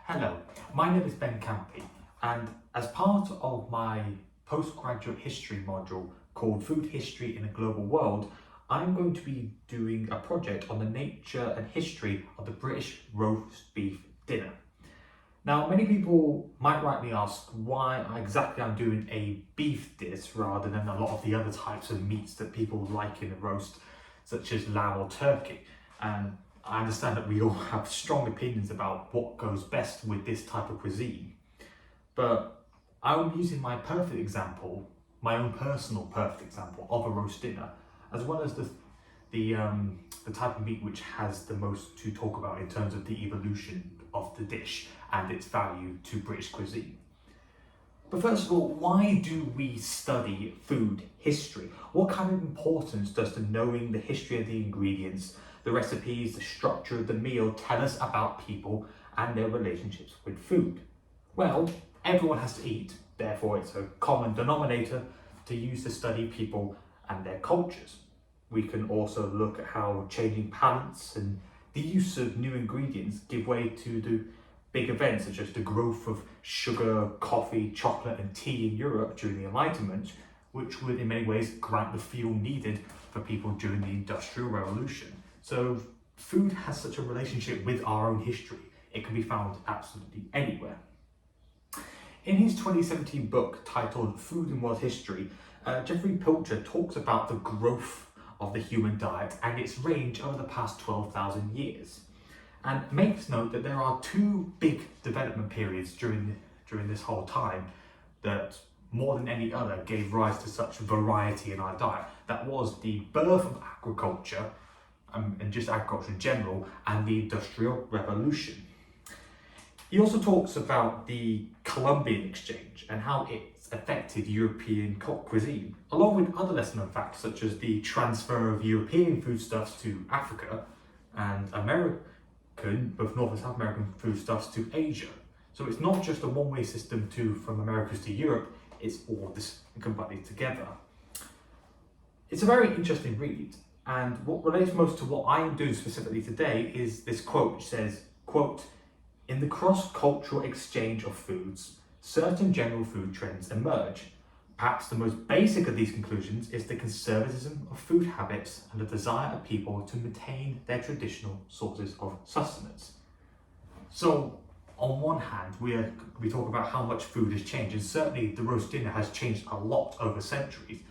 Hello, my name is Ben Campi, and as part of my postgraduate history module called Food History in a Global World, I'm going to be doing a project on the nature and history of the British roast beef dinner. Now, many people might rightly ask why exactly I'm doing a beef dish rather than a lot of the other types of meats that people like in a roast, such as lamb or turkey. And I understand that we all have strong opinions about what goes best with this type of cuisine. But I'm using my perfect example, my own personal perfect example of a roast dinner, as well as the type of meat which has the most to talk about in terms of the evolution of the dish and its value to British cuisine. But first of all, why do we study food history? What kind of importance does the knowing the history of the ingredients, the recipes, the structure of the meal tell us about people and their relationships with food? Well, everyone has to eat, therefore it's a common denominator to use to study people and their cultures. We can also look at how changing palates and the use of new ingredients give way to the big events such as the growth of sugar, coffee, chocolate and tea in Europe during the Enlightenment, which would in many ways grant the fuel needed for people during the Industrial Revolution. So food has such a relationship with our own history. It can be found absolutely anywhere. In his 2017 book titled Food and World History, Geoffrey Pilcher talks about the growth of the human diet and its range over the past 12,000 years. And makes note that there are two big development periods during this whole time that more than any other gave rise to such variety in our diet. That was the birth of agriculture, and just agriculture in general, and the Industrial Revolution. He also talks about the Columbian Exchange and how it's affected European cuisine, along with other lesser known facts such as the transfer of European foodstuffs to Africa and both North and South American foodstuffs to Asia. So it's not just a one-way system from Americas to Europe, it's all this combined together. It's a very interesting read, and what relates most to what I am doing specifically today is this quote which says, quote, "In the cross-cultural exchange of foods, certain general food trends emerge. Perhaps the most basic of these conclusions is the conservatism of food habits and the desire of people to maintain their traditional sources of sustenance." So, on one hand, we talk about how much food has changed, and certainly the roast dinner has changed a lot over centuries.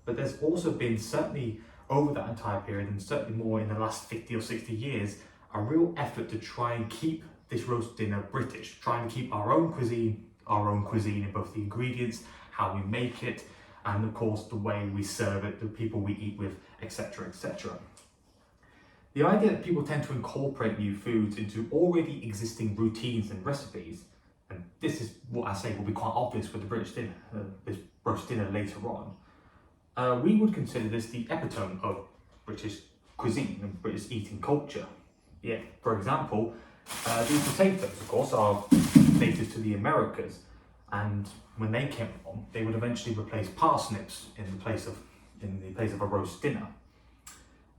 But there's also been, certainly over that entire period, and certainly more in the last 50 or 60 years, a real effort to try and keep this roast dinner British, trying to keep our own cuisine in both the ingredients, how we make it, and of course the way we serve it, the people we eat with, etc., etc. The idea that people tend to incorporate new foods into already existing routines and recipes, and this is what I say will be quite obvious with the British dinner, this roast dinner later on, we would consider this the epitome of British cuisine and British eating culture. Yeah, for example, these potatoes, of course, are native to the Americas, and when they came along, they would eventually replace parsnips in the place of a roast dinner.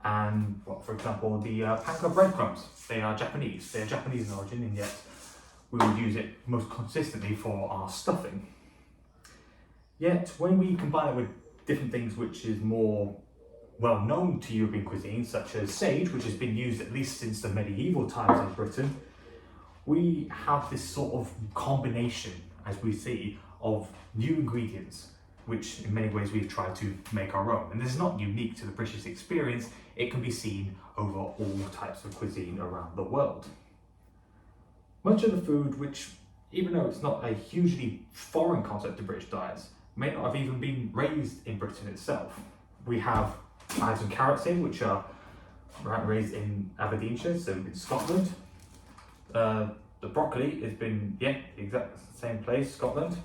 And, for example, the panko breadcrumbs, they are Japanese. They are Japanese in origin, and yet we would use it most consistently for our stuffing. Yet, when we combine it with different things which is more well known to European cuisine, such as sage, which has been used at least since the medieval times in Britain, we have this sort of combination, as we see, of new ingredients, which in many ways we've tried to make our own. And this is not unique to the British experience, it can be seen over all types of cuisine around the world. Much of the food, which, even though it's not a hugely foreign concept to British diets, may not have even been raised in Britain itself. We have chives and carrots in, which are raised in Aberdeenshire, so in Scotland. The broccoli has been, the exact same place, Scotland.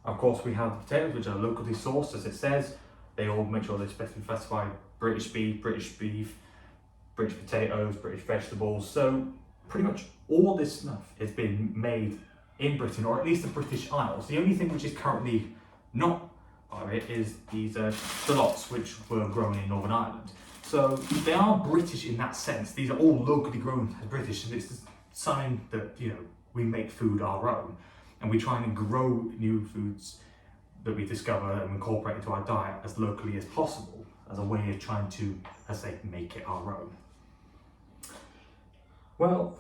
Of course, we have potatoes, which are locally sourced, as it says. They all make sure they specify British beef, British potatoes, British vegetables. So pretty much all this stuff has been made in Britain, or at least the British Isles. The only thing which is currently not of it is these shallots, which were grown in Northern Ireland. So they are British in that sense. These are all locally grown as British, and it's a sign that, we make food our own, and we try and grow new foods that we discover and incorporate into our diet as locally as possible, as a way of trying to, as I say, make it our own. Well,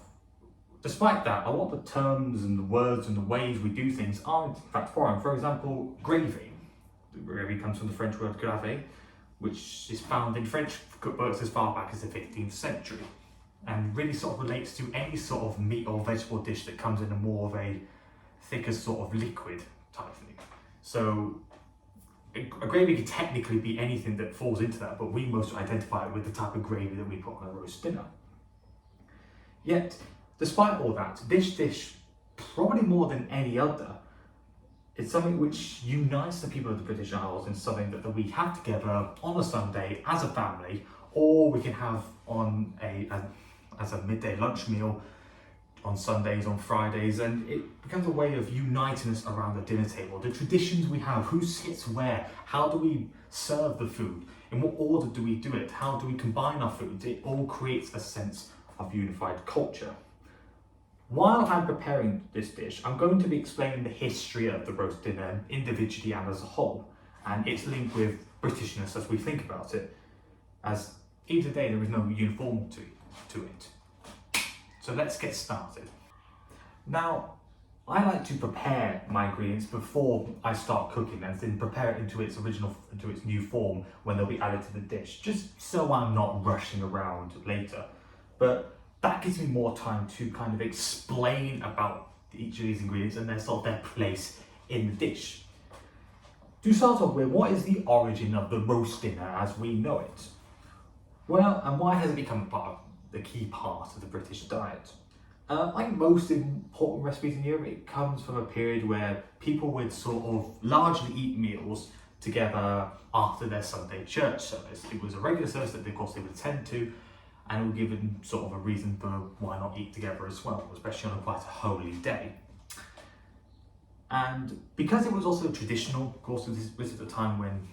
despite that, a lot of the terms and the words and the ways we do things are in fact foreign. For example, gravy. Gravy comes from the French word grave, which is found in French cookbooks as far back as the 15th century, and really sort of relates to any sort of meat or vegetable dish that comes in a more of a thicker sort of liquid type thing. So a gravy could technically be anything that falls into that, but we most identify it with the type of gravy that we put on a roast dinner. Yet, despite all that, this dish, probably more than any other, is something which unites the people of the British Isles, and something that we have together on a Sunday as a family, or we can have on as a midday lunch meal on Sundays, on Fridays, and it becomes a way of uniting us around the dinner table. The traditions we have, who sits where, how do we serve the food, in what order do we do it, how do we combine our foods, it all creates a sense of unified culture. While I'm preparing this dish, I'm going to be explaining the history of the roast dinner individually and as a whole, and its link with Britishness as we think about it, as even today there is no uniformity to it. So let's get started. Now, I like to prepare my ingredients before I start cooking, and then prepare it into its new form when they'll be added to the dish, just so I'm not rushing around later. But that gives me more time to kind of explain about each of these ingredients and their sort of their place in the dish. To start off with, what is the origin of the roast dinner as we know it? Well, and why has it become the key part of the British diet? Like most important recipes in Europe, it comes from a period where people would sort of largely eat meals together after their Sunday church service. It was a regular service that of course they would attend to, and it would give them sort of a reason for why not eat together as well, especially on quite a holy day. And because it was also traditional, of course, this was at the time when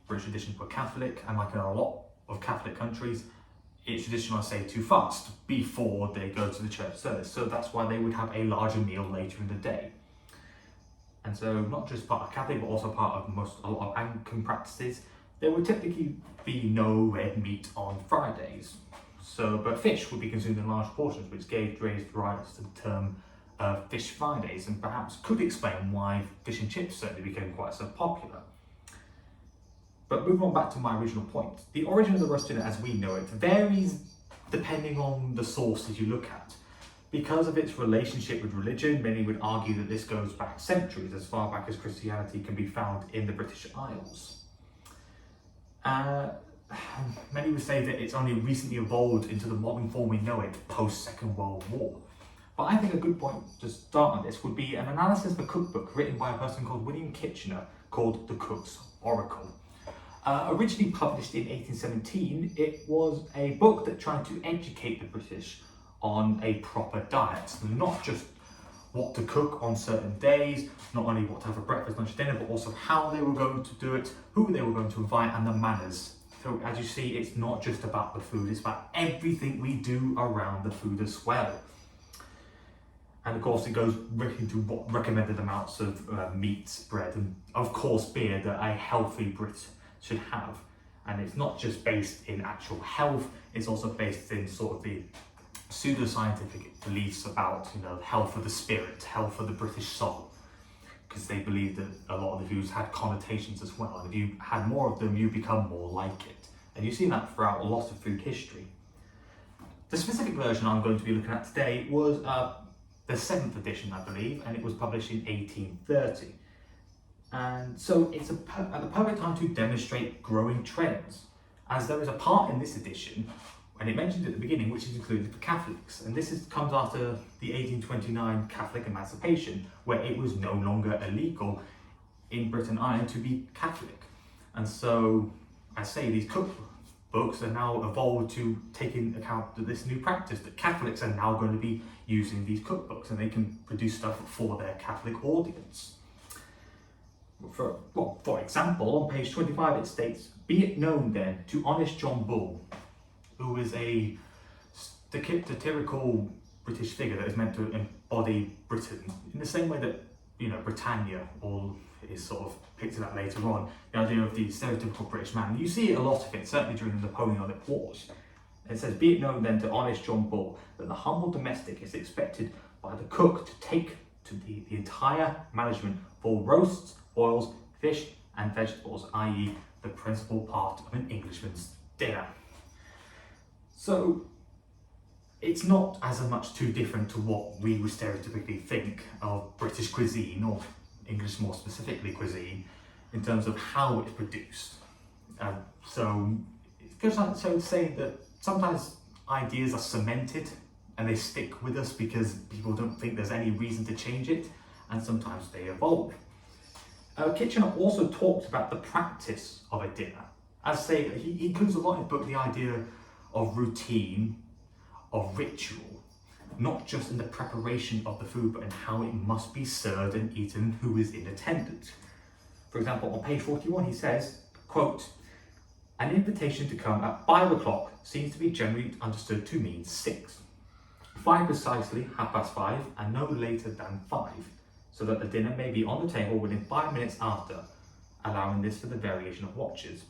British traditions were Catholic, and like in a lot of Catholic countries, it's traditional, I say, to fast before they go to the church service. So that's why they would have a larger meal later in the day. And so not just part of Catholic, but also part of a lot of Anglican practices, there would typically be no red meat on Fridays. But fish would be consumed in large portions, which gave rise to the term Fish Fridays, and perhaps could explain why fish and chips certainly became quite so popular. But moving on back to my original point, the origin of the roast dinner as we know it varies depending on the sources you look at. Because of its relationship with religion, many would argue that this goes back centuries, as far back as Christianity can be found in the British Isles. Many would say that it's only recently evolved into the modern form we know it post-Second World War. But I think a good point to start on this would be an analysis of a cookbook written by a person called William Kitchener called The Cook's Oracle. Originally published in 1817, it was a book that tried to educate the British on a proper diet. So not just what to cook on certain days, not only what to have for breakfast, lunch, dinner, but also how they were going to do it, who they were going to invite, and the manners. So as you see, it's not just about the food, it's about everything we do around the food as well. And of course it goes into what recommended amounts of meat, bread, and of course beer that a healthy Brit should have. And it's not just based in actual health, it's also based in sort of the pseudo-scientific beliefs about, health of the spirit, health of the British soul. Because they believe that a lot of the foods had connotations as well, and if you had more of them, you become more like it. And you see that throughout a lot of food history. The specific version I'm going to be looking at today was the 7th edition, I believe, and it was published in 1830. And so it's at the perfect time to demonstrate growing trends, as there is a part in this edition, and it mentioned at the beginning, which is included for Catholics. And this comes after the 1829 Catholic emancipation, where it was no longer illegal in Britain and Ireland to be Catholic. And so, I say, these cookbooks are now evolved to take into account this new practice that Catholics are now going to be using these cookbooks, and they can produce stuff for their Catholic audience. For example, on page 25 it states, "Be it known then to honest John Bull, who is a satirical British figure that is meant to embody Britain in the same way that, Britannia is sort of picked it up later on, the idea of the stereotypical British man. You see a lot of it, certainly during the Napoleonic Wars. It says, "Be it known then to honest John Bull that the humble domestic is expected by the cook to take to the entire management for roasts, boils, fish and vegetables, i.e. the principal part of an Englishman's dinner." So it's not as much too different to what we would stereotypically think of British cuisine, or English more specifically cuisine, in terms of how it's produced. So it goes on to say that sometimes ideas are cemented and they stick with us because people don't think there's any reason to change it, and sometimes they evolve. Kitchener also talks about the practice of a dinner. As I say, he includes a lot in his book the idea of routine, of ritual, not just in the preparation of the food, but in how it must be served and eaten, who is in attendance. For example, on page 41, he says, quote, "An invitation to come at 5 o'clock seems to be generally understood to mean 6. 5 precisely, 5:30, and no later than 5, so that the dinner may be on the table within 5 minutes after, allowing this for the variation of watches.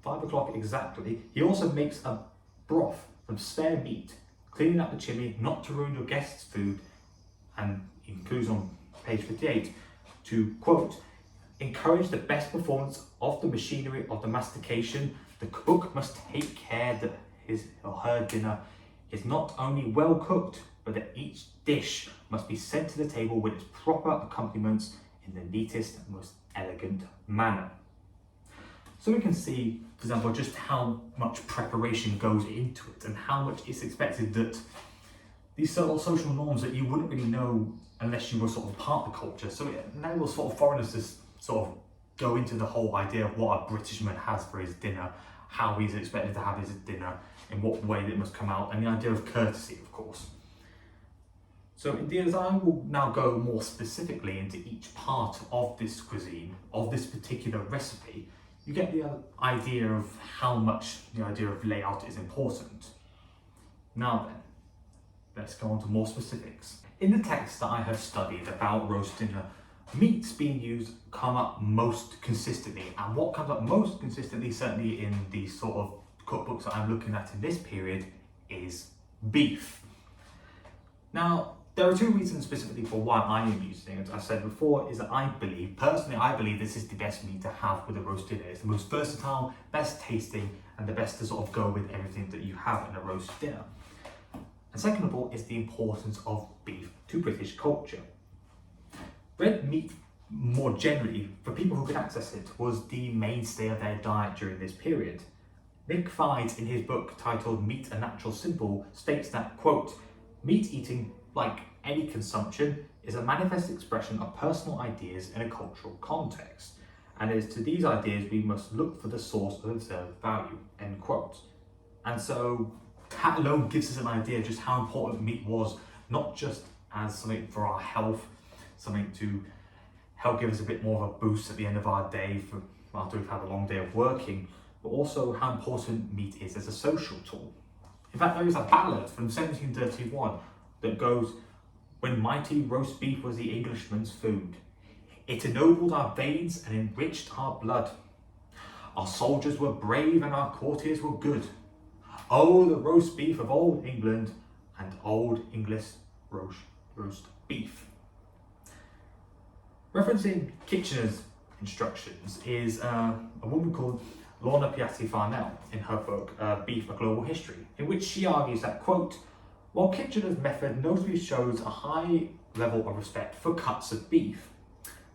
5 o'clock exactly." He also makes a broth from spare meat, cleaning up the chimney not to ruin your guest's food, and includes on page 58 to, quote, "Encourage the best performance of the machinery of the mastication. The cook must take care that his or her dinner is not only well cooked, but that each dish must be sent to the table with its proper accompaniments in the neatest and most elegant manner." So we can see, for example, just how much preparation goes into it and how much it's expected that these sort of social norms that you wouldn't really know unless you were sort of part of the culture. So it enables sort of foreigners to sort of go into the whole idea of what a Britishman has for his dinner, how he's expected to have his dinner, in what way it must come out, and the idea of courtesy, of course. So indeed, as I will now go more specifically into each part of this cuisine, of this particular recipe, you get the idea of how much the idea of layout is important. Now then, let's go on to more specifics. In the text that I have studied about roast dinner, meats being used come up most consistently, and what comes up most consistently, certainly in the sort of cookbooks that I'm looking at in this period, is beef. Now, there are two reasons specifically for why I am using it. As I said before, is that I believe this is the best meat to have with a roast dinner. It's the most versatile, best tasting, and the best to sort of go with everything that you have in a roast dinner. And second of all is the importance of beef to British culture. Red meat, more generally, for people who could access it, was the mainstay of their diet during this period. Nick Fides, in his book titled Meat a Natural Symbol, states that, quote, "Meat eating, like any consumption, is a manifest expression of personal ideas in a cultural context, and it is to these ideas we must look for the source of observed value," end quote. And so that alone gives us an idea just how important meat was, not just as something for our health, something to help give us a bit more of a boost at the end of our day after we've had a long day of working, but also how important meat is as a social tool. In fact, there is a ballad from 1731 that goes, "When mighty roast beef was the Englishman's food, it ennobled our veins and enriched our blood. Our soldiers were brave and our courtiers were good. Oh, the roast beef of old England and old English roast beef." Referencing Kitchener's instructions is a woman called Lorna Piatti Farnell in her book Beef, A Global History, in which she argues that, quote, "While Kitchener's method notably shows a high level of respect for cuts of beef,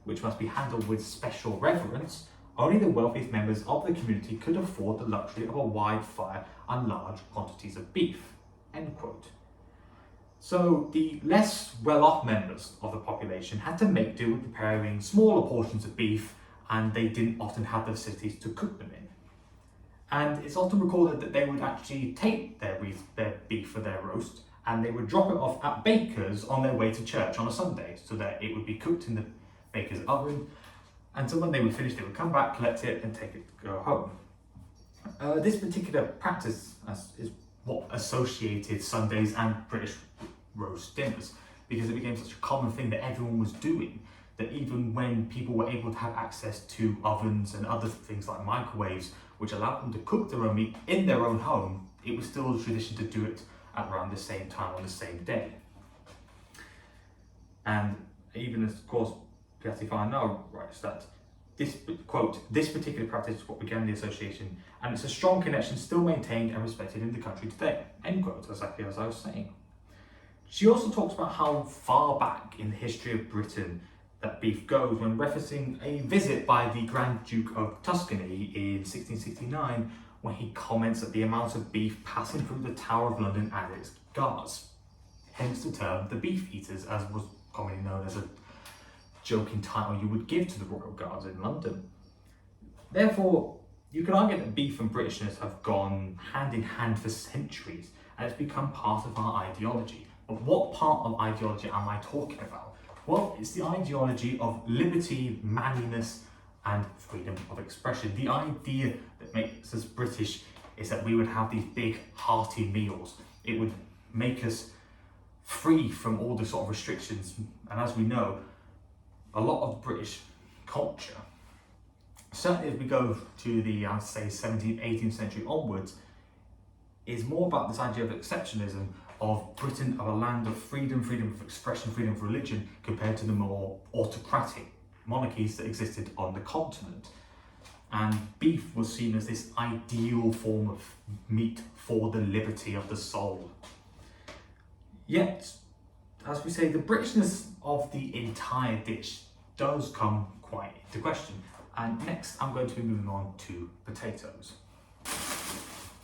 which must be handled with special reverence, only the wealthiest members of the community could afford the luxury of a wide fire and large quantities of beef," end quote. So the less well-off members of the population had to make do with preparing smaller portions of beef, and they didn't often have the facilities to cook them in. And it's often recorded that they would actually take their beef for their roast, and they would drop it off at bakers on their way to church on a Sunday, so that it would be cooked in the baker's oven, and so when they would finish, they would come back, collect it, and take it to go home. This particular practice is what associated Sundays and British roast dinners, because it became such a common thing that everyone was doing that even when people were able to have access to ovens and other things like microwaves, which allowed them to cook their own meat in their own home, it was still a tradition to do it at around the same time on the same day. And even as, of course, Beatty Farnell writes that this, quote, this particular practice is what began the association, and it's a strong connection still maintained and respected in the country today, end quote, exactly as I was saying. She also talks about how far back in the history of Britain that beef goes when referencing a visit by the Grand Duke of Tuscany in 1669, when he comments that the amount of beef passing through the Tower of London and its guards, hence the term the Beef Eaters, as was commonly known as a joking title you would give to the Royal Guards in London. Therefore, you could argue that beef and Britishness have gone hand in hand for centuries, and it's become part of our ideology. But what part of ideology am I talking about? Well, it's the ideology of liberty, manliness, and freedom of expression. The idea that makes us British is that we would have these big, hearty meals. It would make us free from all the sort of restrictions. And as we know, a lot of British culture, certainly as we go to the, I'd say, 17th, 18th century onwards, is more about this idea of exceptionalism, of Britain of a land of freedom, freedom of expression, freedom of religion, compared to the more autocratic monarchies that existed on the continent. And beef was seen as this ideal form of meat for the liberty of the soul. Yet, as we say, the Britishness of the entire dish does come quite into question. And next, I'm going to be moving on to potatoes.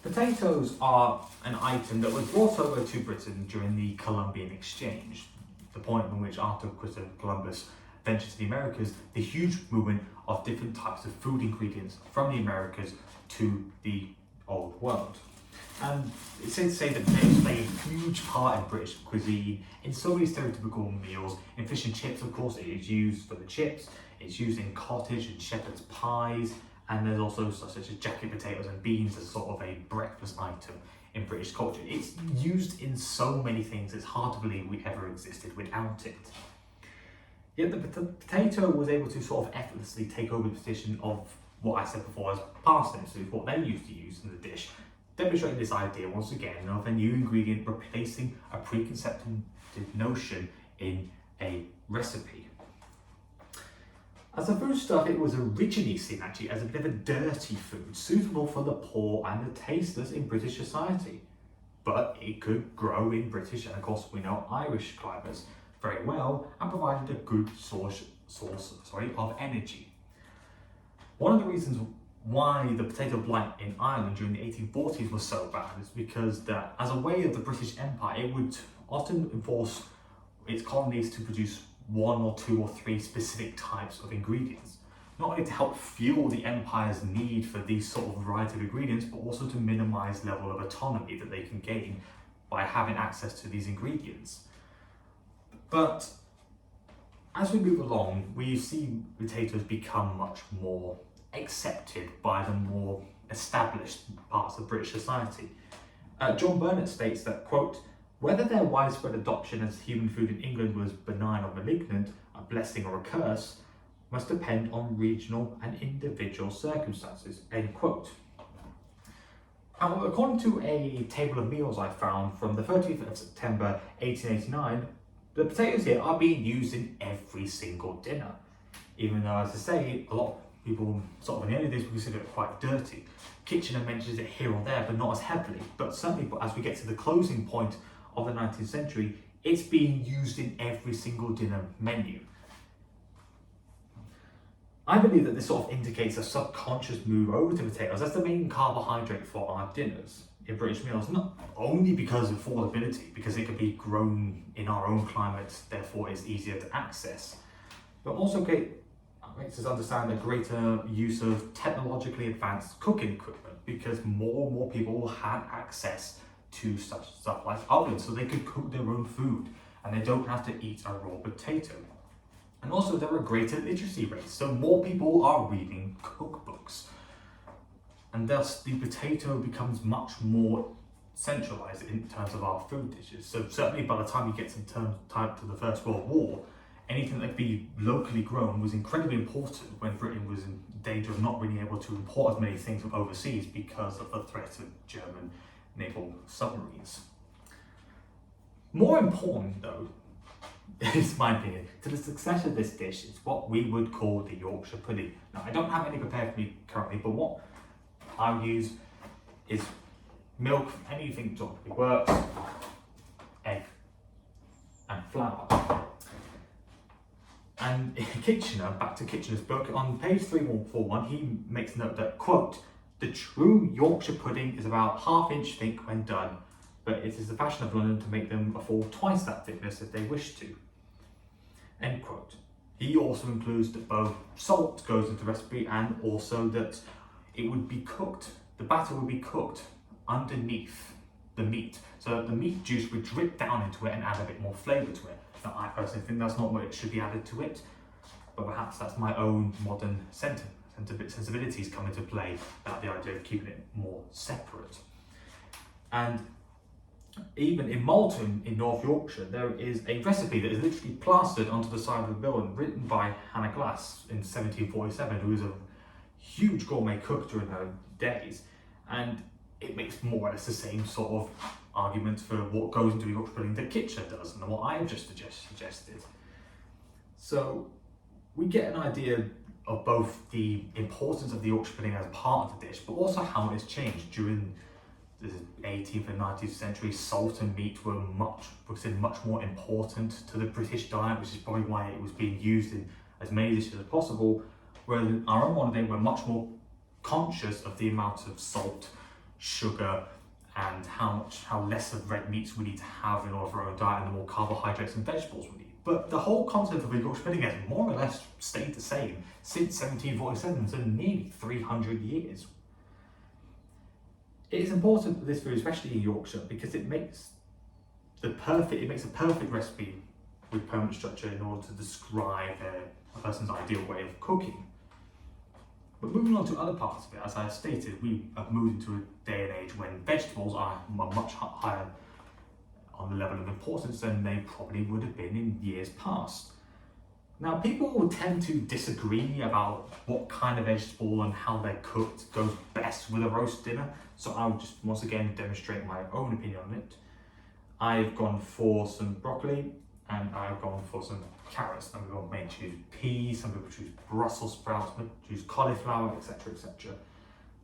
Potatoes are an item that was brought over to Britain during the Columbian Exchange, the point in which after Christopher Columbus ventured to the Americas, the huge movement of different types of food ingredients from the Americas to the Old World. And it's safe to say that potatoes play a huge part in British cuisine in so many stereotypical meals. In fish and chips, of course, it is used for the chips. It's used in cottage and shepherd's pies. And there's also such as jacket potatoes and beans as sort of a breakfast item in British culture. It's used in so many things, it's hard to believe we ever existed without it. Yet the potato was able to sort of effortlessly take over the position of what I said before as parsnips, which is what they used to use in the dish, demonstrating this idea once again of a new ingredient replacing a preconceived notion in a recipe. As a foodstuff, it was originally seen actually as a bit of a dirty food, suitable for the poor and the tasteless in British society. But it could grow in British and of course we know Irish climates very well and provided a good source of energy. One of the reasons why the potato blight in Ireland during the 1840s was so bad is because that as a way of the British Empire, it would often enforce its colonies to produce one or two or three specific types of ingredients, not only to help fuel the empire's need for these sort of variety of ingredients, but also to minimize level of autonomy that they can gain by having access to these ingredients. But as we move along, we see potatoes become much more accepted by the more established parts of British society. John Burnet states that, quote, whether their widespread adoption as human food in England was benign or malignant, a blessing or a curse, must depend on regional and individual circumstances, end quote. And according to a table of meals I found from the 30th of September 1889, the potatoes here are being used in every single dinner. Even though, as I say, a lot of people sort of in the early days would consider it quite dirty. Kitchener mentions it here or there, but not as heavily. But certainly as we get to the closing point of the 19th century, it's being used in every single dinner menu. I believe that this sort of indicates a subconscious move over to potatoes as the main carbohydrate for our dinners in British meals, not only because of affordability, because it can be grown in our own climate, therefore it's easier to access, but also makes us understand a greater use of technologically advanced cooking equipment, because more and more people had access to such stuff like ovens, so they could cook their own food and they don't have to eat a raw potato. And also there are greater literacy rates, so more people are reading cookbooks, and thus the potato becomes much more centralised in terms of our food dishes. So certainly by the time you get to the First World War, anything that could be locally grown was incredibly important when Britain was in danger of not being able to import as many things from overseas because of the threat of German naval submarines. More important though, is my opinion, to the success of this dish is what we would call the Yorkshire pudding. Now I don't have any prepared for me currently, but what I'll use is milk, anything that works, egg and flour. And Kitchener, back to Kitchener's book, on page 3141, he makes note that, quote, "The true Yorkshire pudding is about ½ inch thick when done, but it is the fashion of London to make them a full twice that thickness if they wish to." End quote. He also includes that both salt goes into the recipe and also that it would be cooked, the batter would be cooked underneath the meat, so that the meat juice would drip down into it and add a bit more flavour to it. Now, I personally think that's not what it should be added to it, but perhaps that's my own modern sensibilities come into play about the idea of keeping it more separate. And even in Malton in North Yorkshire, there is a recipe that is literally plastered onto the side of the building, written by Hannah Glass in 1747, who was a huge gourmet cook during her days, and it makes more or less the same sort of argument for what goes into a Yorkshire pudding that Kitchener does and what I've just suggested. So we get an idea of both the importance of the Yorkshire pudding as part of the dish, but also how it has changed. During the 18th and 19th century, salt and meat were considered much more important to the British diet, which is probably why it was being used in as many dishes as possible, whereas in our own modern day we're much more conscious of the amount of salt, sugar, and how less of red meats we need to have in order for our own diet, and the more carbohydrates and vegetables we need. But the whole concept of a Yorkshire pudding has more or less stayed the same since 1747, so nearly 300 years. It is important for this food, especially in Yorkshire, because it makes a perfect recipe with permanent structure in order to describe a person's ideal way of cooking. But moving on to other parts of it, as I stated, we have moved into a day and age when vegetables are much higher on the level of importance than they probably would have been in years past. Now, people will tend to disagree about what kind of vegetable and how they're cooked goes best with a roast dinner, so I'll just once again demonstrate my own opinion on it. I've gone for some broccoli and I've gone for some carrots. Some people may choose peas, some people choose Brussels sprouts, some people choose cauliflower, etc, etc.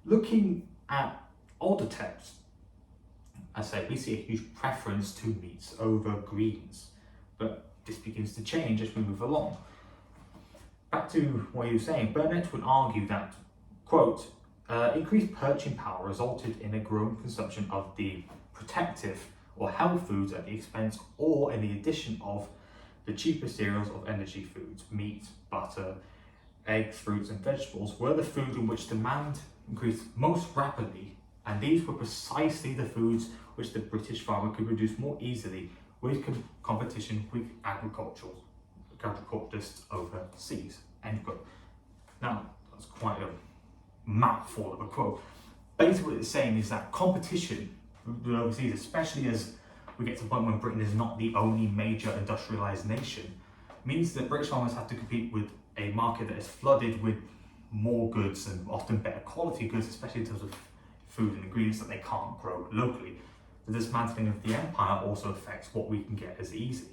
Looking at older texts, I say we see a huge preference to meats over greens, but this begins to change as we move along. Back to what you were saying, Burnett would argue that, quote, increased purchasing power resulted in a growing consumption of the protective or health foods at the expense or in the addition of the cheaper cereals of energy foods. Meat, butter, eggs, fruits and vegetables were the food in which demand increased most rapidly, and these were precisely the foods which the British farmer could produce more easily with competition with agriculturists overseas. End quote. Now, that's quite a mouthful of a quote. Basically what it's saying is that competition with overseas, especially as we get to the point when Britain is not the only major industrialised nation, means that British farmers have to compete with a market that is flooded with more goods and often better quality goods, especially in terms of food and ingredients that they can't grow locally. The dismantling of the empire also affects what we can get as easy.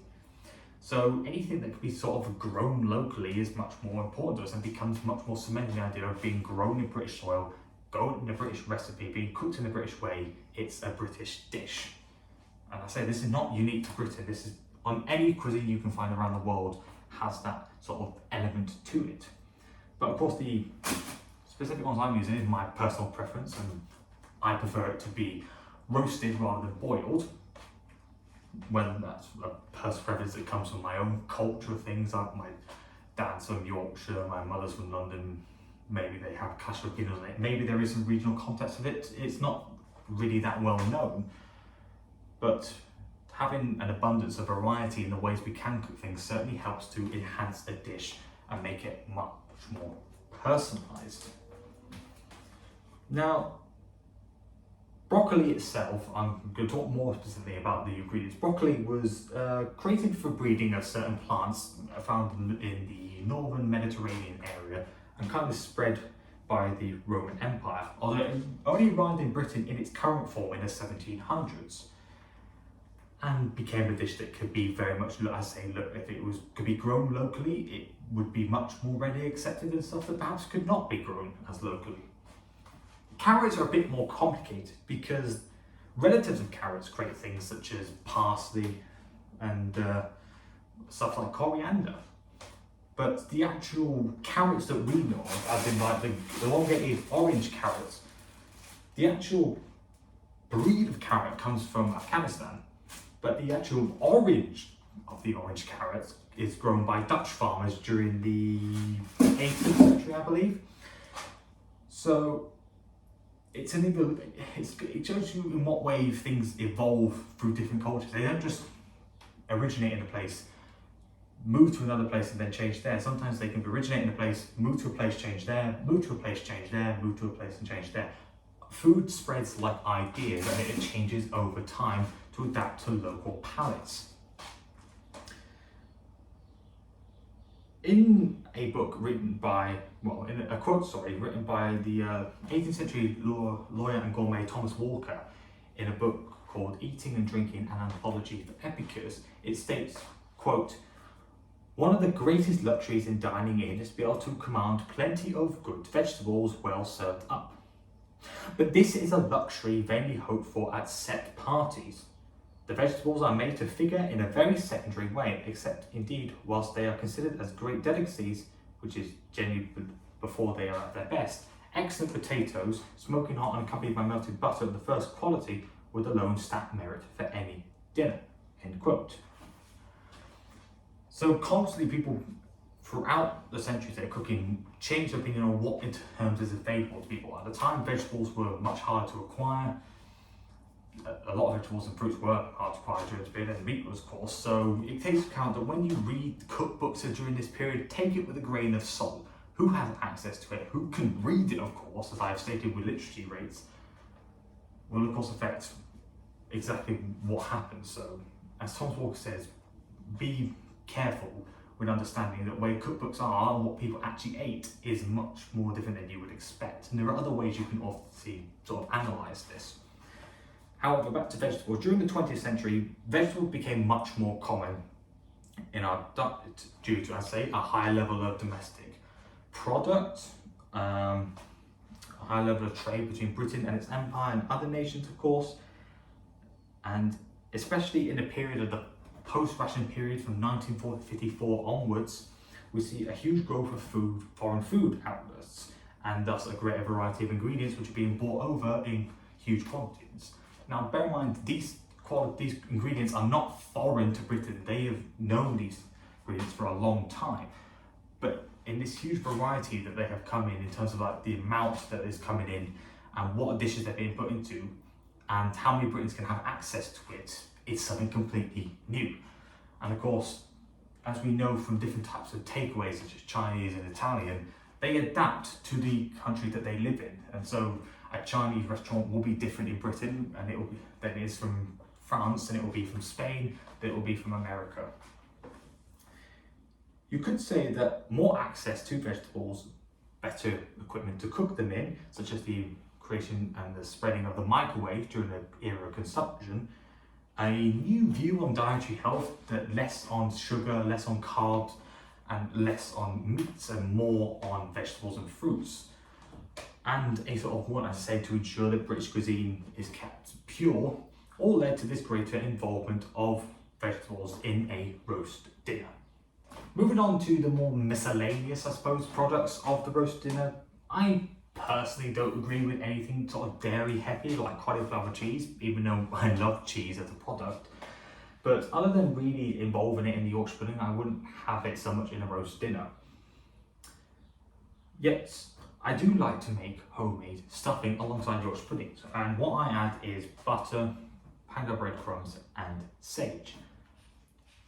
So anything that can be sort of grown locally is much more important to us and becomes much more cementing the idea of being grown in British soil, grown in a British recipe, being cooked in a British way. It's a British dish. And I say this is not unique to Britain. This is on any cuisine you can find around the world has that sort of element to it. But of course the specific ones I'm using is my personal preference, and I prefer it to be roasted rather than boiled. Whether that's a personal preference that comes from my own culture of things, like my dad's from Yorkshire, my mother's from London, maybe they have cashew peanuts on it, maybe there is some regional context of it, it's not really that well known, but having an abundance of variety in the ways we can cook things certainly helps to enhance a dish and make it much more personalised. Now, Broccoli itself, I'm going to talk more specifically about the ingredients. Broccoli was created for breeding of certain plants found in the northern Mediterranean area and kind of spread by the Roman Empire, although it only arrived in Britain in its current form in the 1700s and became a dish that could be very much, I say, look, if it was could be grown locally, it would be much more readily accepted than stuff that perhaps could not be grown as locally. Carrots are a bit more complicated because relatives of carrots create things such as parsley and stuff like coriander. But the actual carrots that we know of, as in like the elongated orange carrots, the actual breed of carrot comes from Afghanistan, but the actual orange of the orange carrots is grown by Dutch farmers during the 18th century, I believe. So it shows you in what way things evolve through different cultures. They don't just originate in a place, move to another place and then change there. Sometimes they can originate in a place, move to a place, change there, move to a place, change there, move to a place and change there. Food spreads like ideas and it changes over time to adapt to local palates. In a book written by, written by the 18th century lawyer and gourmet Thomas Walker, in a book called Eating and Drinking, an Anthology for Epicures, it states, quote, "One of the greatest luxuries in dining in is to be able to command plenty of good vegetables well served up. But this is a luxury vainly hoped for at set parties. The vegetables are made to figure in a very secondary way, except indeed whilst they are considered as great delicacies, which is generally before they are at their best, excellent potatoes, smoking hot and accompanied by melted butter of the first quality, would alone stack merit for any dinner." End quote. So constantly people throughout the centuries that are cooking change their opinion on what in terms is available to people. At the time, vegetables were much harder to acquire. A lot of vegetables and fruits were hard to acquire during this period, and meat was, of course. So it takes account that when you read cookbooks during this period, take it with a grain of salt. Who has access to it? Who can read it, of course, as I have stated with literacy rates, will of course affect exactly what happens. So, as Thomas Walker says, be careful with understanding that the way cookbooks are and what people actually ate is much more different than you would expect. And there are other ways you can obviously sort of analyse this. However, back to vegetables. During the 20th century, vegetables became much more common in our diet due to, I say, a higher level of domestic product, a high level of trade between Britain and its empire and other nations, of course, and especially in the period of the post-ration period from 1954 onwards, we see a huge growth of foreign food outlets, and thus a greater variety of ingredients which are being brought over in huge quantities. Now, bear in mind, these ingredients are not foreign to Britain. They have known these ingredients for a long time, but in this huge variety that they have come in terms of like the amount that is coming in and what dishes they're being put into and how many Britons can have access to it, it's something completely new. And of course, as we know from different types of takeaways such as Chinese and Italian, they adapt to the country that they live in. And so a Chinese restaurant will be different in Britain and than it is from France, and it will be from Spain, than it will be from America. You could say that more access to vegetables, better equipment to cook them in, such as the creation and the spreading of the microwave during the era of consumption, a new view on dietary health, that less on sugar, less on carbs, and less on meats and more on vegetables and fruits. And a sort of what I say to ensure that British cuisine is kept pure, all led to this greater involvement of vegetables in a roast dinner. Moving on to the more miscellaneous, I suppose, products of the roast dinner, I personally don't agree with anything sort of dairy heavy like cauliflower cheese, even though I love cheese as a product. But other than really involving it in the Yorkshire pudding, I wouldn't have it so much in a roast dinner. Yes, I do like to make homemade stuffing alongside Yorkshire puddings, and what I add is butter, panko breadcrumbs and sage.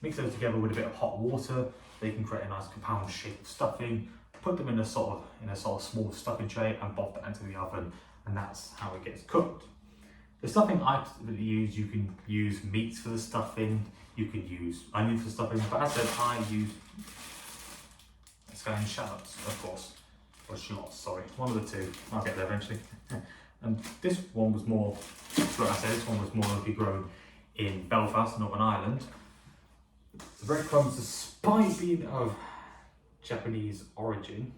Mix those together with a bit of hot water. They can create a nice compound shape of stuffing. Put them in a sort of small stuffing tray and pop that into the oven, and that's how it gets cooked. The stuffing I typically use, you can use meats for the stuffing, you can use onion for stuffing, but as I said, I use Scallion shallots, of course, or shallots, sorry, one of the two. I'll get there eventually. And this one was more, like I said, this one was more locally grown in Belfast, Northern Ireland. The breadcrumbs, despite being of Japanese origin,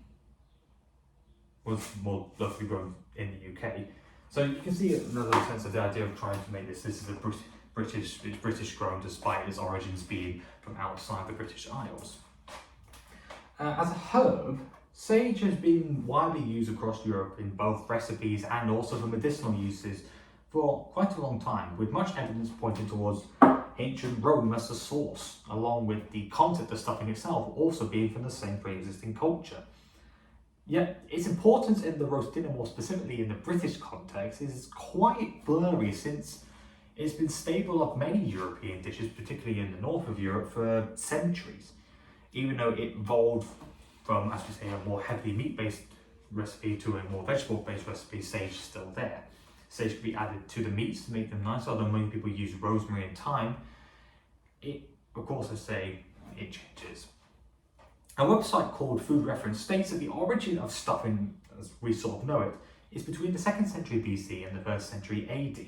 was more locally grown in the UK. So you can see another sense of the idea of trying to make this. This is a British grown, despite its origins being from outside the British Isles. As a herb, sage has been widely used across Europe in both recipes and also for medicinal uses for quite a long time, with much evidence pointing towards ancient Rome as the source, along with the concept of stuffing itself also being from the same pre-existing culture. Yet its importance in the roast dinner, more specifically in the British context, is quite blurry, since it's been staple of many European dishes, particularly in the north of Europe, for centuries. Even though it evolved from, as we say, a more heavily meat-based recipe to a more vegetable-based recipe, sage is still there. Sage can be added to the meats to make them nicer, although many people use rosemary and thyme. It, of course, I say, it changes. A website called Food Reference states that the origin of stuffing, as we sort of know it, is between the 2nd century BC and the 1st century AD,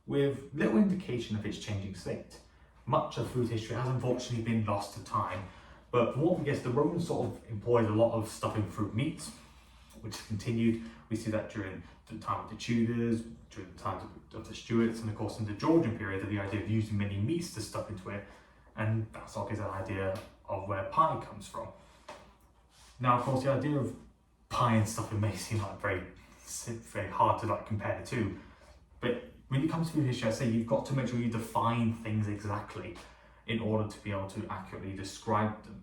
with little indication of its changing state. Much of food history has unfortunately been lost to time, but from what we guess, the Romans sort of employed a lot of stuffing fruit meats, which continued. We see that during the time of the Tudors, during the times of the Stuarts, and of course in the Georgian period, the idea of using many meats to stuff into it, and that sort of gives an idea of where pie comes from. Now, of course, the idea of pie and stuffing may seem like very hard to compare the two, but when it comes to food history, I say you've got to make sure you define things exactly in order to be able to accurately describe them.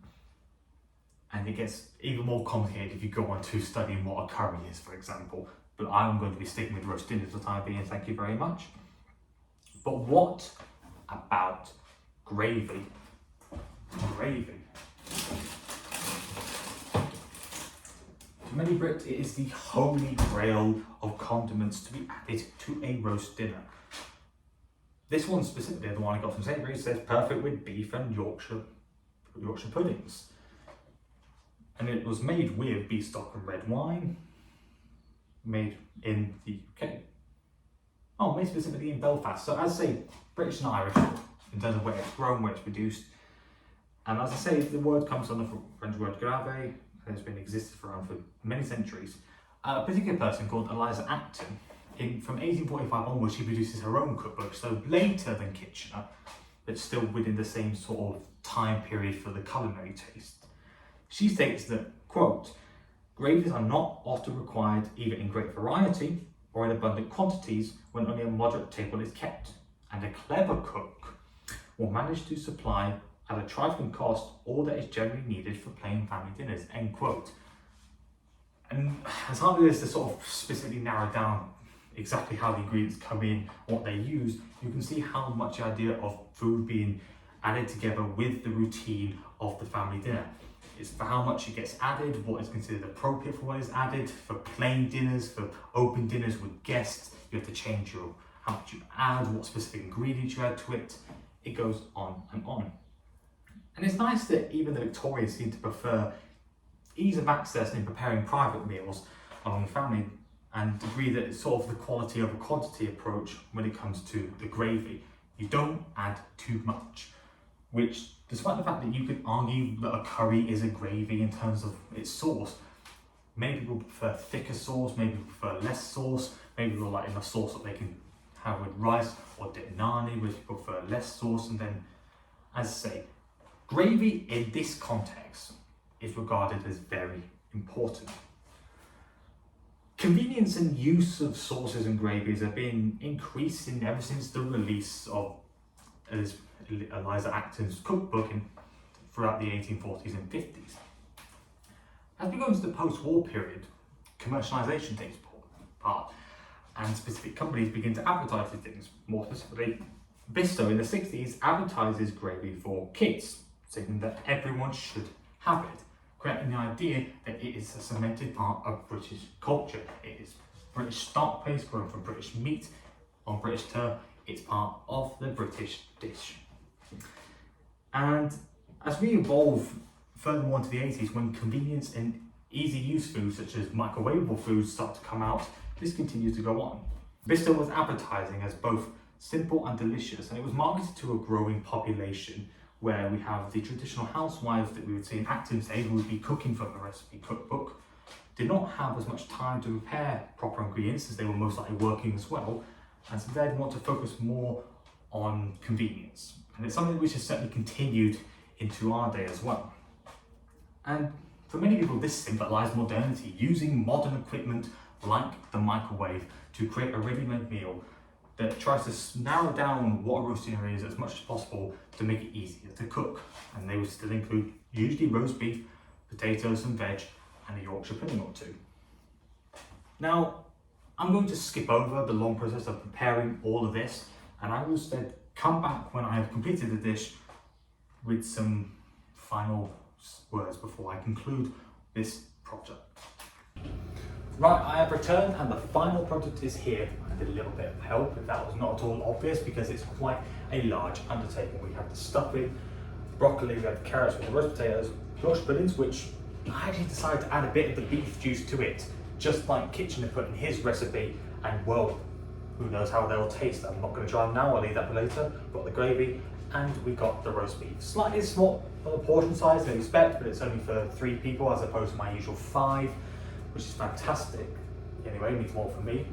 And it gets even more complicated if you go on to studying what a curry is, for example. But I'm going to be sticking with roast dinner for the time being, thank you very much. But what about gravy? Gravy. To many Brits, it is the holy grail of condiments to be added to a roast dinner. This one specifically, the one I got from Sainsbury's, says perfect with beef and Yorkshire puddings. And it was made with beef stock and red wine, made in the UK. Oh, made specifically in Belfast. So as I say, British and Irish in terms of where it's grown, where it's produced. And as I say, the word comes from the French word grave, and it's been existed around for many centuries. A particular person called Eliza Acton, from 1845 onwards, she produces her own cookbook, so later than Kitchener, but still within the same sort of time period for the culinary taste. She states that, quote, gravies are not often required either in great variety or in abundant quantities when only a moderate table is kept, and a clever cook will manage to supply at a trifling cost all that is generally needed for plain family dinners, end quote. And as hard as it is to sort of specifically narrow down exactly how the ingredients come in, what they use, you can see how much the idea of food being added together with the routine of the family dinner. It's for how much it gets added, what is considered appropriate for what is added. For plain dinners, for open dinners with guests, you have to change how much you add, what specific ingredients you add to it. It goes on and on. And it's nice that even the Victorians seem to prefer ease of access in preparing private meals among the family, and agree that it's sort of the quality over quantity approach when it comes to the gravy. You don't add too much, which, despite the fact that you could argue that a curry is a gravy in terms of its sauce, many people prefer thicker sauce, maybe prefer less sauce, maybe people like enough sauce that they can have with rice, or dip nani, which people prefer less sauce. And then, as I say, gravy in this context is regarded as very important. Convenience and use of sauces and gravies have been increasing ever since the release of Eliza Acton's cookbook throughout the 1840s and 50s. As we go into the post-war period, commercialisation takes part, and specific companies begin to advertise these things. More specifically, Bisto in the 60s advertises gravy for kids, saying that everyone should have it, creating the idea that it is a cemented part of British culture. It is British stock-based, grown from British meat, on British term, it's part of the British dish. And as we evolve furthermore into the 80s, when convenience and easy use foods such as microwavable foods start to come out, this continues to go on. Bicester was advertising as both simple and delicious, and it was marketed to a growing population where we have the traditional housewives that we would see in Acton's Day who would be cooking from the recipe cookbook, did not have as much time to prepare proper ingredients as they were most likely working as well, and so they want to focus more on convenience. And it's something which has certainly continued into our day as well. And for many people, this symbolised modernity, using modern equipment like the microwave to create a ready-made meal that tries to narrow down what a roast dinner is as much as possible to make it easier to cook. And they would still include usually roast beef, potatoes, some veg, and a Yorkshire pudding or two. Now, I'm going to skip over the long process of preparing all of this, and I will instead come back when I have completed the dish with some final words before I conclude this project. Right, I have returned and the final product is here. I did a little bit of help if that was not at all obvious because it's quite a large undertaking. We have the stuffing, broccoli, we have the carrots with the roast potatoes, Yorkshire puddings, which I actually decided to add a bit of the beef juice to it, just like Kitchener put in his recipe, and well, who knows how they'll taste. I'm not going to try them now, I'll leave that for later. Got the gravy, and we got the roast beef. Slightly small on the portion size than I expect, but it's only for 3 people as opposed to my usual 5, which is fantastic. Anyway, needs more for me.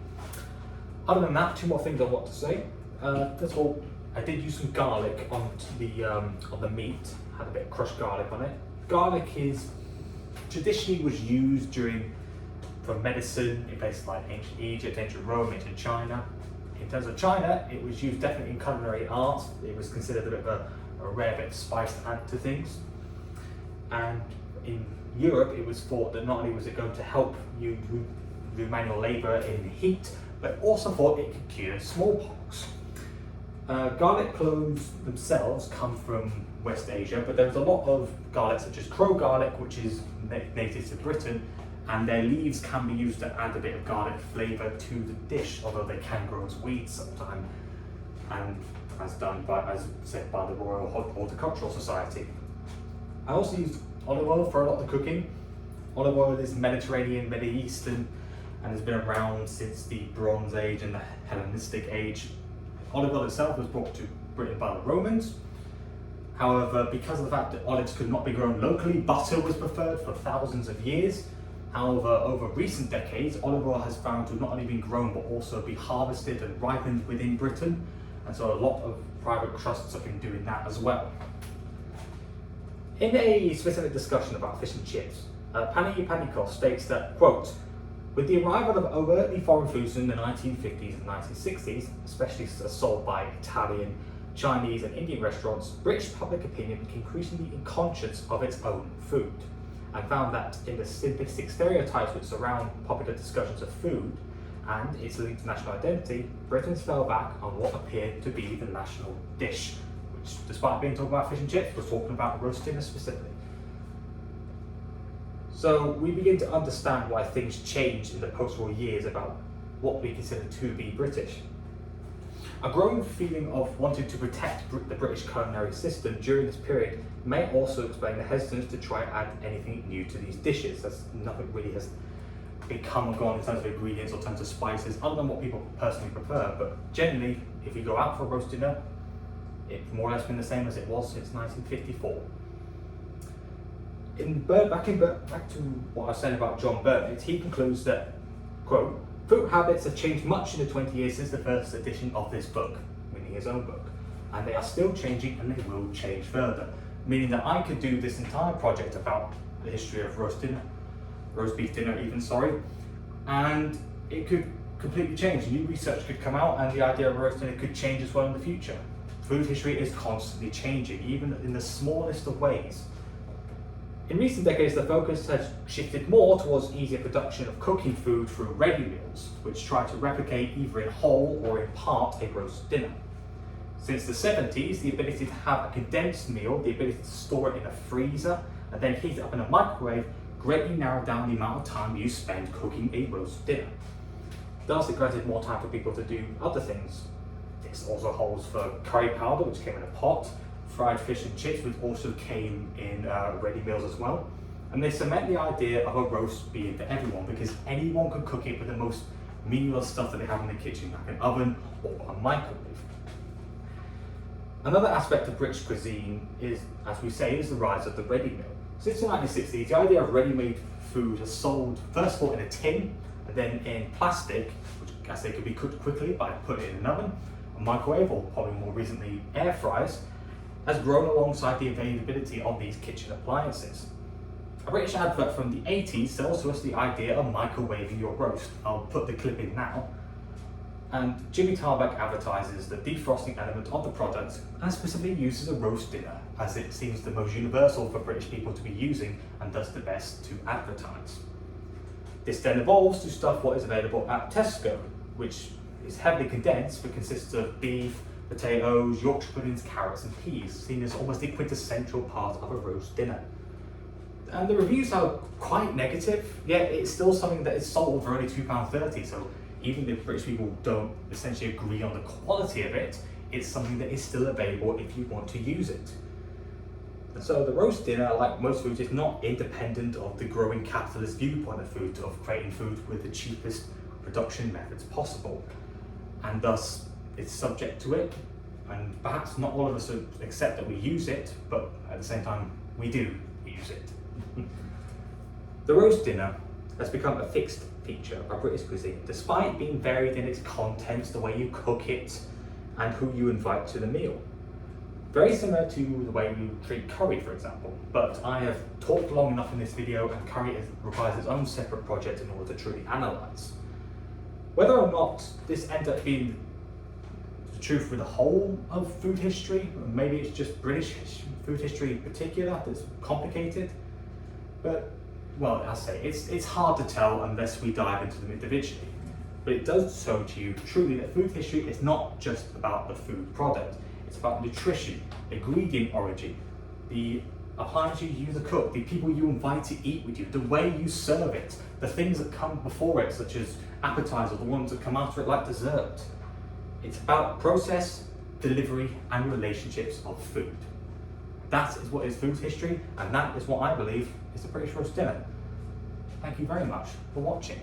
Other than that, 2 more things I want to say. First of all, I did use some garlic on the meat. Had a bit of crushed garlic on it. Garlic is traditionally was used for medicine in places like ancient Egypt, ancient Rome, ancient China. In terms of China, it was used definitely in culinary art. It was considered a bit of a rare bit of spice to add to things. And in Europe, it was thought that not only was it going to help you do manual labour in heat, but also thought it could cure smallpox. Garlic cloves themselves come from West Asia, but there's a lot of garlic such as crow garlic, which is native to Britain, and their leaves can be used to add a bit of garlic flavour to the dish, although they can grow as weeds sometimes, and as said by the Royal Horticultural Society. I also used olive oil for a lot of the cooking. Olive oil is Mediterranean, Middle Eastern, and has been around since the Bronze Age and the Hellenistic Age. Olive oil itself was brought to Britain by the Romans. However, because of the fact that olives could not be grown locally, butter was preferred for thousands of years. However, over recent decades, olive oil has found to not only been grown but also be harvested and ripened within Britain, and so a lot of private trusts have been doing that as well. In a specific discussion about fish and chips, Pani Panikov states that, quote, with the arrival of overtly foreign foods in the 1950s and 1960s, especially sold by Italian, Chinese and Indian restaurants, British public opinion became increasingly unconscious of its own food, and found that in the simplistic stereotypes which surround popular discussions of food and its link to national identity, Britons fell back on what appeared to be the national dish, which, despite being talking about fish and chips, was talking about roast dinner specifically. So we begin to understand why things changed in the post-war years about what we consider to be British. A growing feeling of wanting to protect the British culinary system during this period may also explain the hesitance to try and add anything new to these dishes, as nothing really has become and gone in terms of ingredients or in terms of spices, other than what people personally prefer. But generally, if you go out for a roast dinner, it's more or less been the same as it was since 1954. Back to what I was saying about John Burnett, he concludes that, quote, food habits have changed much in the 20 years since the first edition of this book, meaning his own book, and they are still changing and they will change further, meaning that I could do this entire project about the history of roast beef dinner even, and it could completely change. New research could come out and the idea of roast dinner could change as well in the future. Food history is constantly changing, even in the smallest of ways. In recent decades, the focus has shifted more towards easier production of cooking food through ready meals, which try to replicate either in whole or in part a roast dinner. Since the 70s, the ability to have a condensed meal, the ability to store it in a freezer, and then heat it up in a microwave greatly narrowed down the amount of time you spend cooking a roast dinner. Thus, it granted more time for people to do other things. This also holds for curry powder, which came in a pot, fried fish and chips, which also came in ready meals as well. And they cement the idea of a roast being for everyone, because anyone can cook it with the most menial stuff that they have in the kitchen, like an oven or a microwave. Another aspect of British cuisine is, as we say, is the rise of the ready meal. Since the 1960s, the idea of ready-made food has sold first of all in a tin, and then in plastic, which I guess they could be cooked quickly by putting it in an oven, a microwave, or probably more recently air fryers, has grown alongside the availability of these kitchen appliances. A British advert from the 80s sells to us the idea of microwaving your roast. I'll put the clip in now. And Jimmy Tarbuck advertises the defrosting element of the product and specifically uses a roast dinner, as it seems the most universal for British people to be using and thus the best to advertise. This then evolves to stuff what is available at Tesco, which is heavily condensed but consists of beef, potatoes, Yorkshire puddings, carrots and peas, seen as almost the quintessential part of a roast dinner. And the reviews are quite negative, yet it's still something that is sold for only £2.30, so even if British people don't essentially agree on the quality of it, it's something that is still available if you want to use it. And so the roast dinner, like most foods, is not independent of the growing capitalist viewpoint of food, of creating food with the cheapest production methods possible. And thus, it's subject to it, and perhaps not all of us accept that we use it, but at the same time, we do use it. The roast dinner has become a fixed feature of British cuisine, despite being varied in its contents, the way you cook it, and who you invite to the meal. Very similar to the way we treat curry, for example, but I have talked long enough in this video, and curry requires its own separate project in order to truly analyse. Whether or not this ends up being the truth for the whole of food history, or maybe it's just British food history in particular that's complicated, but well, I say it's hard to tell unless we dive into them individually. But it does show to you truly that food history is not just about the food product. It's about nutrition, ingredient origin, the appliances you use to cook, the people you invite to eat with you, the way you serve it, the things that come before it, such as appetizers, the ones that come after it like dessert. It's about process, delivery, and relationships of food. That is what is food history, and that is what I believe is the British roast dinner. Thank you very much for watching.